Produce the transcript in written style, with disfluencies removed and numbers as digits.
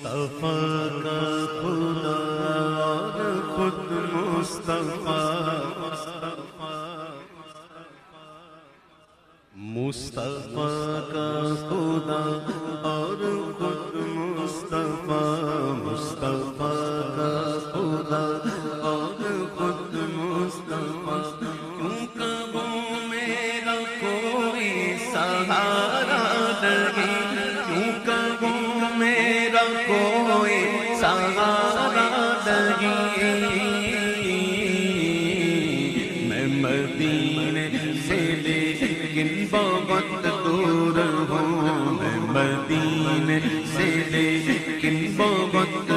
مصطفیٰ کا خدا اور خود مصطفیٰ، مصطفیٰ کا خدا اور خود مصطفیٰ، مصطفیٰ کا خدا اور خود مصطفیٰ، کیوں کہو میرا کوئی سہارا نہیں، کیوں کہو میرا کوئی سہارا نہیں، میں مدینے سے لیکن بہت دور ہوں، میں مدینے سے لیکن بہت